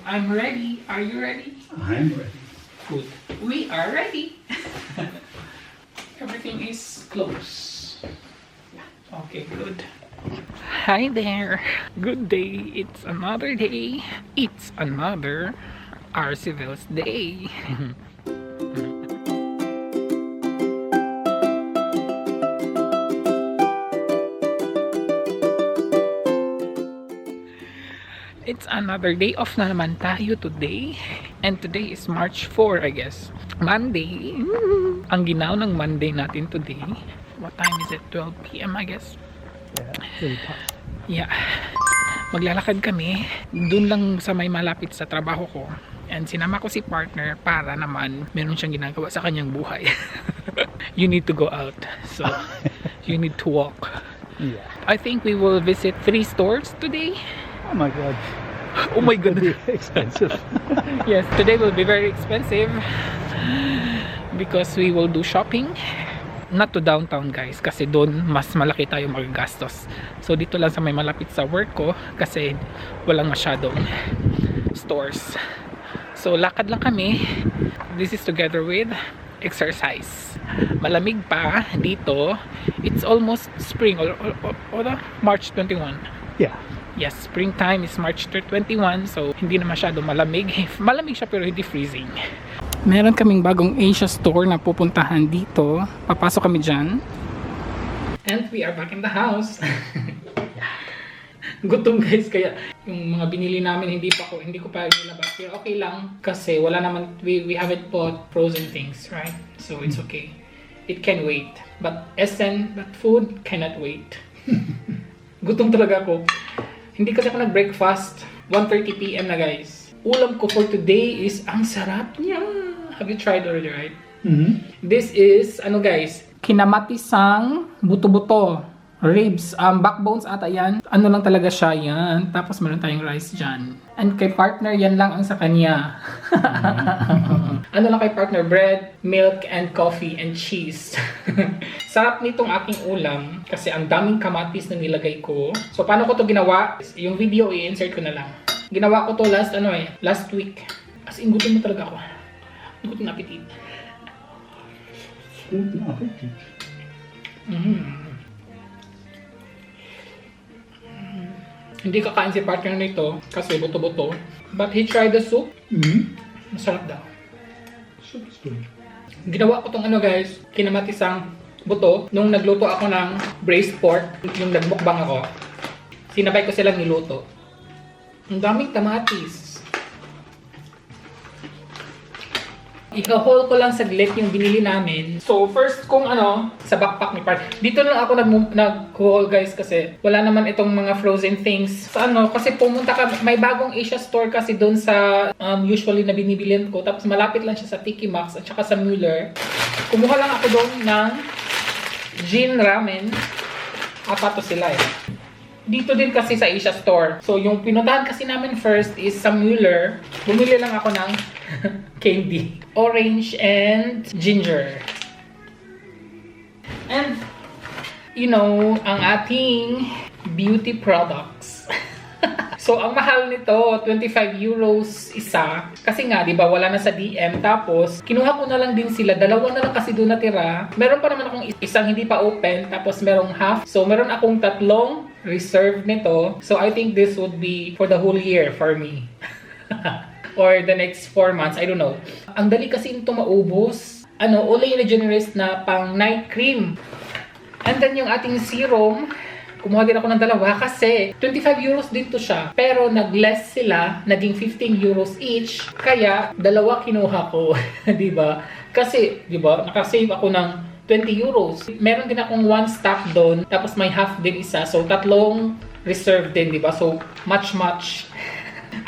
I'm ready. Are you ready? I'm ready. Good. We are ready. Everything is close. Okay, good. Hi there. Good day. It's another day. It's another Arcivils day. It's another day off na naman tayo today. And today is March 4, I guess. Monday. Ang ginaw ng Monday natin today. What time is it? 12 p.m. I guess. Yeah. Maglalakad kami. Doon lang sa may malapit sa trabaho ko. And sinama ko si partner para naman meron siyang ginagawa sa kanyang buhay. You need to go out. So, you need to walk. Yeah. I think we will visit 3 stores today. Oh my god. Oh my god. Expensive. Yes, today will be very expensive because we will do shopping. Not to downtown guys, kasi doon mas malaki tayo magagastos. So dito lang sa may malapit sa work ko kasi walang masyadong stores. So lakad lang kami. This is together with exercise. Malamig pa dito. It's almost spring or March 21. Yeah. Yes, springtime is March 21, so hindi na masyado malamig. Malamig siya pero hindi freezing. Meron kaming bagong Asia store na pupuntahan dito. Papasok kami dyan. And we are back in the house. Gutom guys, kaya yung mga binili namin hindi ko pa nilabas. Pero okay lang kasi wala naman, we haven't bought frozen things, right? So it's okay. It can wait. But food cannot wait. Gutom talaga ako. Hindi kasi ako nag-breakfast. 1:30 p.m. na guys. Ulam ko for today is ang sarap niya. Have you tried already, right? Mm-hmm. This is, guys, kinamatisang buto-buto. Ribs, backbones ata yan. Ano lang talaga siya yan. Tapos meron tayong rice dyan. And kay partner, yan lang ang sa kanya. Ano lang kay partner? Bread, milk, and coffee, and cheese. Sarap nitong aking ulam. Kasi ang daming kamatis na nilagay ko. So, paano ko to ginawa? Yung video, i-insert ko na lang. Ginawa ko to last week. As in, gutom na talaga ako. Gutom na appetit. Gutom na appetit. Hindi kakain si partner nito kasi buto-buto. But he tried the soup. Masarap daw. Soup is good. Ginawa ko tong guys, kinamatisang buto. Nung nagluto ako ng braised pork, yung nagmukbang ako, sinabay ko silang niluto. Ang daming kamatis. Iha-haul ko lang saglit yung binili namin. So, first kung sa backpack ni Part. Dito lang ako nag-haul guys kasi wala naman itong mga frozen things. Sa kasi pumunta ka, may bagong Asia store kasi doon sa usually na binibilihan ko. Tapos malapit lang siya sa Tiki Max at saka sa Mueller. Kumuha lang ako doon ng Jin Ramen. Apat to sila Dito din kasi sa Asia store. So, yung pinuntahan kasi namin first is sa Mueller. Bumili lang ako ng candy. Orange and ginger. And, ang ating beauty products. So, ang mahal nito, 25 euros isa. Kasi nga, di ba, wala na sa DM. Tapos, kinuha ko na lang din sila. Dalawa na lang kasi doon natira. Meron pa naman akong isang hindi pa open. Tapos, merong half. So, meron akong 3 reserve nito. So, I think this would be for the whole year for me. Or the next 4 months. I don't know. Ang dali kasi ito maubos. Olay Regenerist na pang night cream. And then, yung ating serum, kumuha din ako ng 2 kasi 25 euros din to siya. Pero nag-less sila, naging 15 euros each. Kaya 2 kinuha ko, 'di ba? Kasi 'di ba, naka-save ako ng 20 euros. Meron din akong 1 stock doon, tapos may half din isa. So 3 reserve din, 'di ba? So much.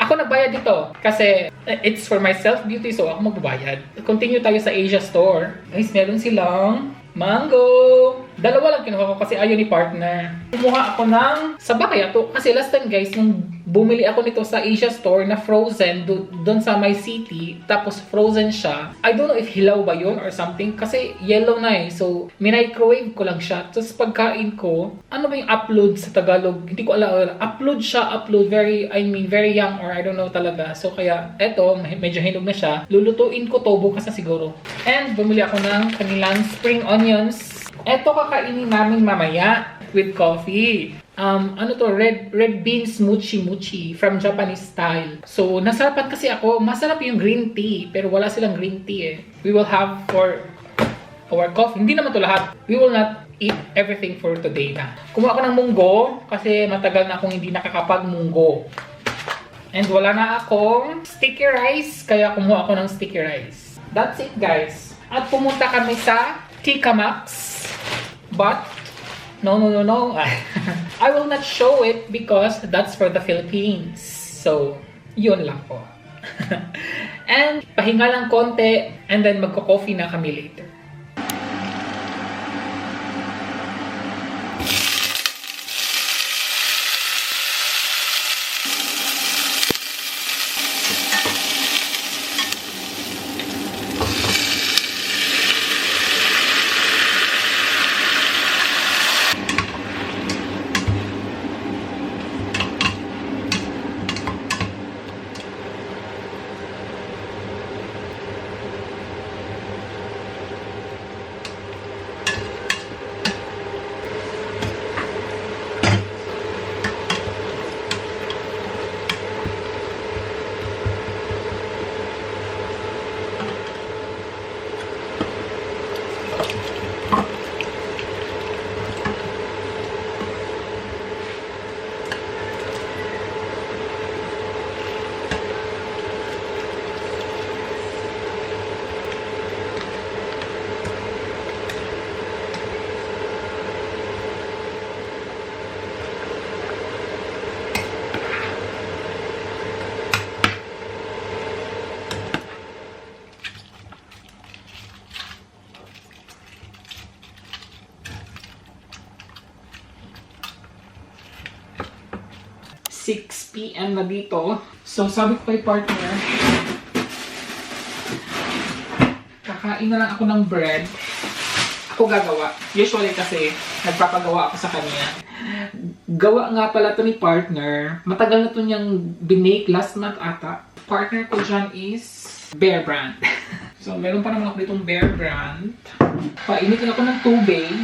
Ako nagbayad dito kasi it's for my self-beauty, so ako magbabayad. Continue tayo sa Asia store. Guys, meron silang mango! 2 lang kinuha ko kasi ayaw ni partner. Kumuha ako ng saba kaya to. Kasi last time guys, nung bumili ako nito sa Asia Store na frozen doon sa my city. Tapos frozen siya. I don't know if hilaw ba yun or something. Kasi yellow na eh. So, minicrowave ko lang siya. Tapos pagkain ko, ano ba yung upload sa Tagalog? Hindi ko alam. Upload siya, upload. Very young or I don't know talaga. So, kaya eto, medyo hinog na siya. Lulutuin ko to bukas na siguro. And bumili ako ng kanilang spring onions. Eto kakainin namin mamaya with coffee. Ano to? Red beans mochi from Japanese style. So, nasarapan kasi ako. Masarap yung green tea. Pero wala silang green tea eh. We will have for our coffee. Hindi naman to lahat. We will not eat everything for today na. Kumuha ako ng munggo. Kasi matagal na akong hindi nakakapag-munggo. And wala na akong sticky rice. Kaya kumuha ako ng sticky rice. That's it guys. At pumunta kami sa Tika Max. But no. I will not show it because that's for the Philippines. So, yun lang po. And, pahinga lang konti and then magko-coffee na kami later. (6 PM na dito. So, sabi ko kay partner, kakain na lang ako ng bread. Ako gagawa. Usually kasi, nagpapagawa ako sa kanya. Gawa nga pala to ni partner. Matagal na to niyang binake last month ata. Partner ko dyan is Bear Brand. So, meron pa naman ako ditong Bear Brand. Painitin ako ng tubig.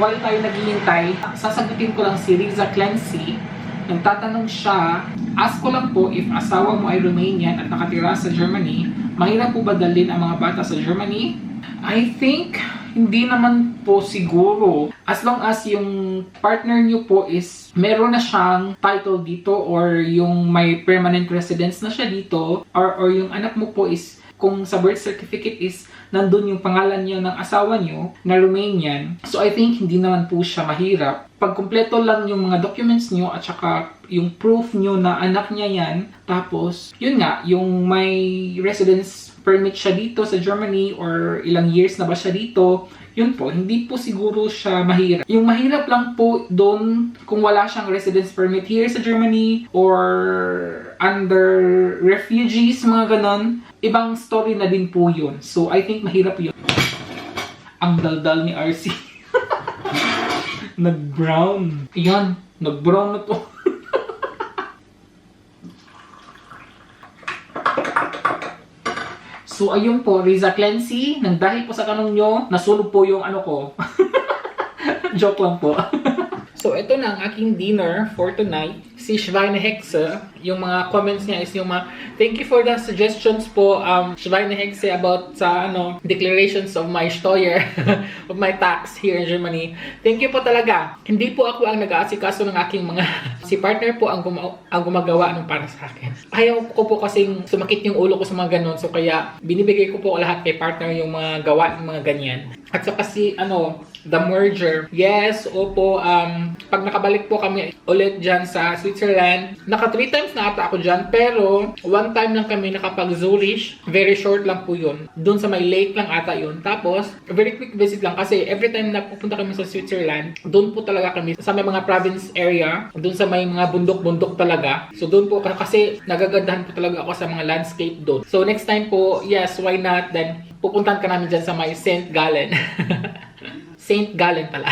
While tayo naghihintay, sasagutin ko lang si Riza Clancy. Nagtatanong siya, ask ko lang po if asawa mo ay Romanian at nakatira sa Germany, mahirap po ba dalhin ang mga bata sa Germany? I think, hindi naman po siguro. As long as yung partner niyo po is meron na siyang title dito or yung may permanent residence na siya dito or yung anak mo po is kung sa birth certificate is nandun yung pangalan niyo ng asawa niyo na Romanian. So I think hindi naman po siya mahirap. Pag kumpleto lang yung mga documents niyo at saka yung proof niyo na anak niya yan. Tapos, yun nga, yung may residence permit siya dito sa Germany or ilang years na ba siya dito, yun po, hindi po siguro siya mahirap. Yung mahirap lang po doon kung wala siyang residence permit here sa Germany or under refugees, mga ganon. Ibang story na din po yun. So, I think mahirap yun. Ang daldal ni RC. Nag-brown. Yan, nag-brown na to. So, ayun po, Riza Clancy. Nang dahil po sa tanong nyo, nasunog po yung ano ko. Joke lang po. So, ito na ang aking dinner for tonight. Si Schweine Hexe, yung mga comments niya is yung mga, thank you for the suggestions po, Schweine Hexe, about sa, declarations of my Steuer, of my tax here in Germany. Thank you po talaga. Hindi po ako ang nag-aasikaso ng aking mga, si partner po ang gumagawa ng para sa akin. Ayaw ko po kasing sumakit yung ulo ko sa mga ganon, so kaya binibigay ko po lahat kay partner yung mga gawa ng mga ganyan. At so kasi, the merger. Yes, opo, pag nakabalik po kami ulit dyan sa Switzerland, naka 3 times na ata ako dyan, pero 1 time lang kami nakapag Zurich. Very short lang po yun. Doon sa may lake lang ata yun. Tapos, very quick visit lang kasi every time na pupunta kami sa Switzerland, doon po talaga kami sa may mga province area, doon sa may mga bundok-bundok talaga. So doon po kasi nagagandahan po talaga ako sa mga landscape doon. So next time po, yes, why not? Then pupuntahan ka namin dyan sa may St. Gallen. St. Gallen pala.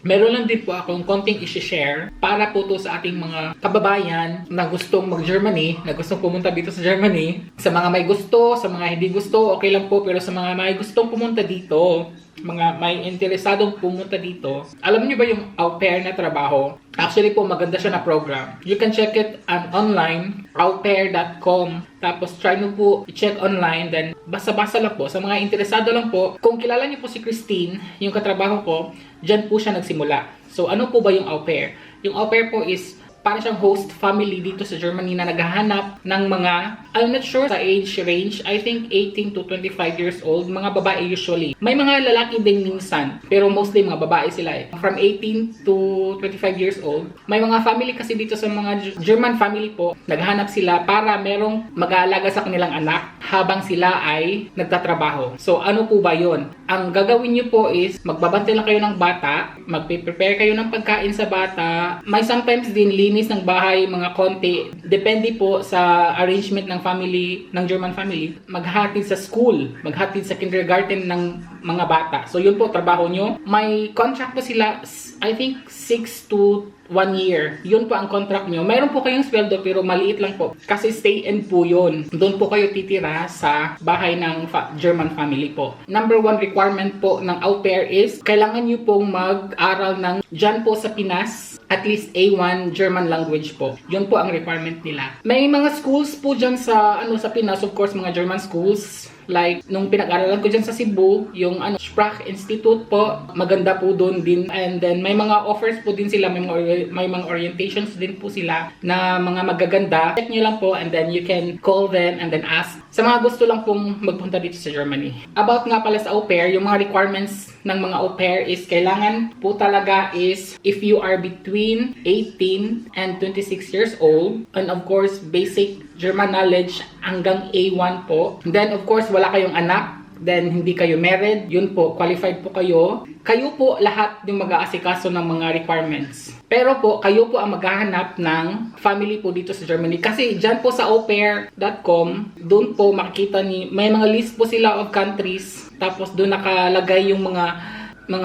Meron lang din po akong konting i-share para po to sa ating mga kababayan na gustong mag-Germany, na gustong pumunta dito sa Germany. Sa mga may gusto, sa mga hindi gusto, okay lang po. Pero sa mga may gustong pumunta dito, mga may interesadong pumunta dito, alam niyo ba yung au pair na trabaho? Actually po, maganda siya na program. You can check it online, aupair.com. Tapos try nyo po i-check online, then basa-basa lang po. Sa mga interesado lang po, kung kilala niyo po si Christine, yung katrabaho ko, dyan po siya nagsimula. So ano po ba yung au pair? Yung au pair po is para siyang host family dito sa Germany na naghahanap ng mga, I'm not sure sa age range, I think 18 to 25 years old, mga babae usually. May mga lalaki din minsan, pero mostly mga babae sila eh. From 18 to 25 years old. May mga family kasi dito sa mga German family po, naghahanap sila para merong mag-aalaga sa kanilang anak habang sila ay nagtatrabaho. So ano po ba yon? Ang gagawin nyo po is, magbabantay lang kayo ng bata, magpe-prepare kayo ng pagkain sa bata, may sometimes din linis ng bahay, mga konti. Depende po sa arrangement ng family, ng German family. Maghatid sa school, maghatid sa kindergarten ng mga bata. So yun po, trabaho nyo. May contract po sila, I think 6 to 1 year. Yun po ang contract nyo. Mayroon po kayong sweldo pero maliit lang po. Kasi stay-in po yun. Doon po kayo titira sa bahay ng German family po. Number 1 requirement po ng au pair is kailangan nyo pong mag-aral ng dyan po sa Pinas. At least A1 German language po. Yun po ang requirement nila. May mga schools po dyan sa, sa Pinas. Of course, mga German schools. Like, nung pinag-aralan ko dyan sa Cebu, yung Sprach Institute po, maganda po doon din. And then, may mga offers po din sila, may mga orientations din po sila na mga magaganda. Check nyo lang po and then you can call them and then ask. Sa mga gusto lang pong magpunta dito sa Germany. About nga pala sa au pair, yung mga requirements ng mga au pair is kailangan po talaga is if you are between 18 and 26 years old, and of course, basic German knowledge hanggang A1 po. Then, of course, wala kayong anak. Then, hindi kayo married. Yun po, qualified po kayo. Kayo po lahat yung mag-aasikaso ng mga requirements. Pero po, kayo po ang maghahanap ng family po dito sa Germany. Kasi dyan po sa aupair.com, doon po makikita may mga list po sila of countries. Tapos doon nakalagay yung mga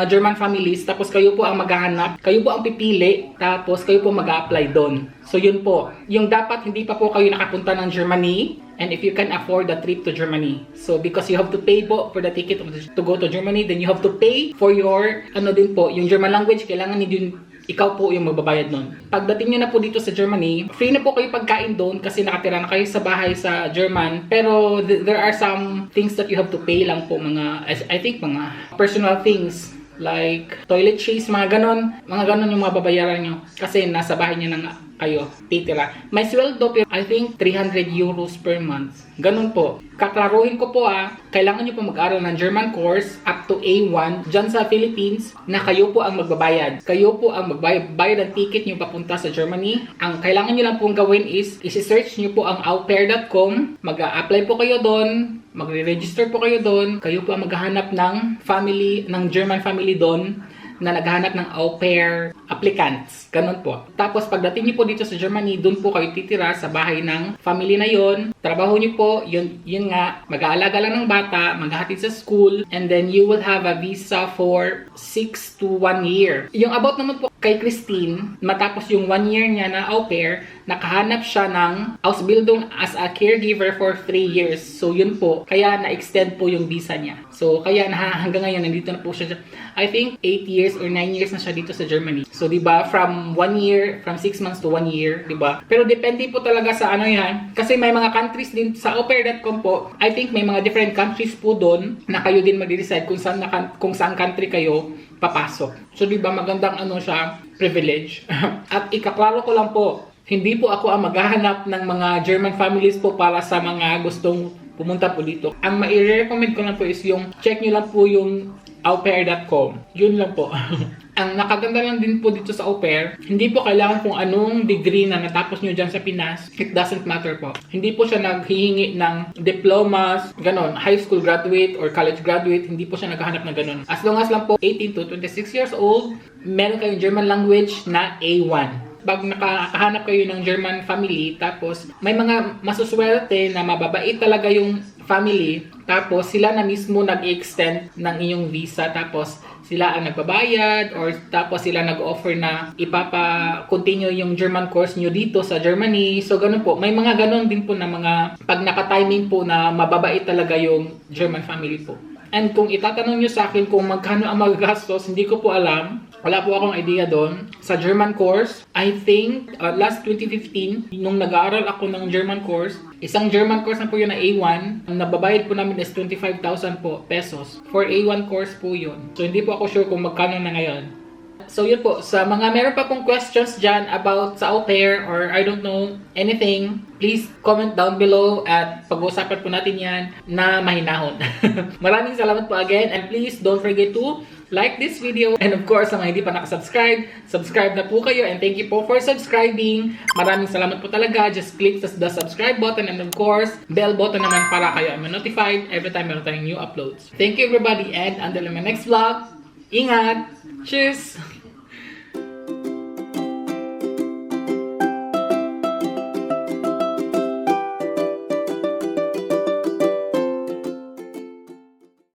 German families, tapos kayo po ang maghahanap, kayo po ang pipili, tapos kayo po mag-a-apply doon. So yun po, yung dapat hindi pa po kayo nakapunta ng Germany, and if you can afford the trip to Germany. So because you have to pay po for the ticket to go to Germany, then you have to pay for your, din po, yung German language, kailangan din ikaw po yung magbabayad nun. Pagdating nyo na po dito sa Germany, free na po kayo pagkain doon kasi nakatira na kayo sa bahay sa German. Pero there are some things that you have to pay lang po, I think mga personal things. Like toiletries, mga ganon yung mga babayaran nyo. Kasi nasa bahay nyo na kayo titira. May sweldo pero I think 300 euros per month. Ganon po. Kaklaruhin ko po kailangan nyo po mag-aral ng German course up to A1 dyan sa Philippines na kayo po ang magbabayad. Kayo po ang magbayad ng ticket nyo papunta sa Germany. Ang kailangan nyo lang pong gawin is isi-search nyo po ang aupair.com. Mag-a-apply po kayo doon. Magre-register po kayo doon. Kayo po ang maghahanap ng German family doon na naghahanap ng au pair applicants. Ganun po. Tapos pagdating niyo po dito sa Germany, doon po kayo titira sa bahay ng family na yon. Trabaho niyo po, yun nga, mag-aalaga lang ng bata, maghahatid sa school, and then you will have a visa for 6 to 1 year. Yung about naman po kay Christine, matapos yung 1 year niya na au pair, nakahanap siya ng Ausbildung as a caregiver for 3 years. So yun po, kaya na-extend po yung visa niya. So kaya hanggang ngayon nandito na po siya. I think 8 years or 9 years na siya dito sa Germany. So 'di ba, from 1 year, from 6 months to 1 year, 'di ba? Pero depende po talaga sa yan. Kasi may mga countries din sa aupair.com po. I think may mga different countries po doon na kayo din mag-decide kung saan country kayo papasok. So 'di ba, magandang siya, privilege. At ikaklaro ko lang po, hindi po ako ang maghahanap ng mga German families po para sa mga gustong pumunta po dito. Ang mai-recommend ko lang po is yung check nyo lang po yung aupair.com. Yun lang po. Ang nakaganda lang din po dito sa au pair, hindi po kailangan kung anong degree na natapos nyo dyan sa Pinas. It doesn't matter po. Hindi po siya naghihingi ng diplomas, ganon, high school graduate or college graduate. Hindi po siya naghahanap ng ganon. As long as lang po 18 to 26 years old, meron kayong German language na A1. Pag nakahanap kayo ng German family, tapos may mga masuswerte na mababait talaga yung family, tapos sila na mismo nag-extend ng inyong visa, tapos sila ang nagbabayad or tapos sila nag-offer na ipapa-continue yung German course nyo dito sa Germany. So, ganun po. May mga ganun din po na mga pag naka-timing po na mababait talaga yung German family po. And kung itatanong nyo sa akin kung magkano ang magagastos, hindi ko po alam. Wala po akong idea doon. Sa German course, I think last 2015, nung nag-aaral ako ng German course, isang German course na po yun na A1, ang nababayad po namin is 25,000 po pesos. For A1 course po yun. So hindi po ako sure kung magkano na ngayon. So yun po, sa mga meron pa pong questions dyan about sa au pair or I don't know anything, please comment down below at pag-uusapan po natin yan na mahinahon. Maraming salamat po again and please don't forget to like this video and of course sa mga hindi pa nakasubscribe, subscribe na po kayo and thank you po for subscribing. Maraming salamat po talaga. Just click the subscribe button and of course bell button naman para kayo ay notified every time meron tayong new uploads. Thank you everybody and until my next vlog, ingat! Cheers!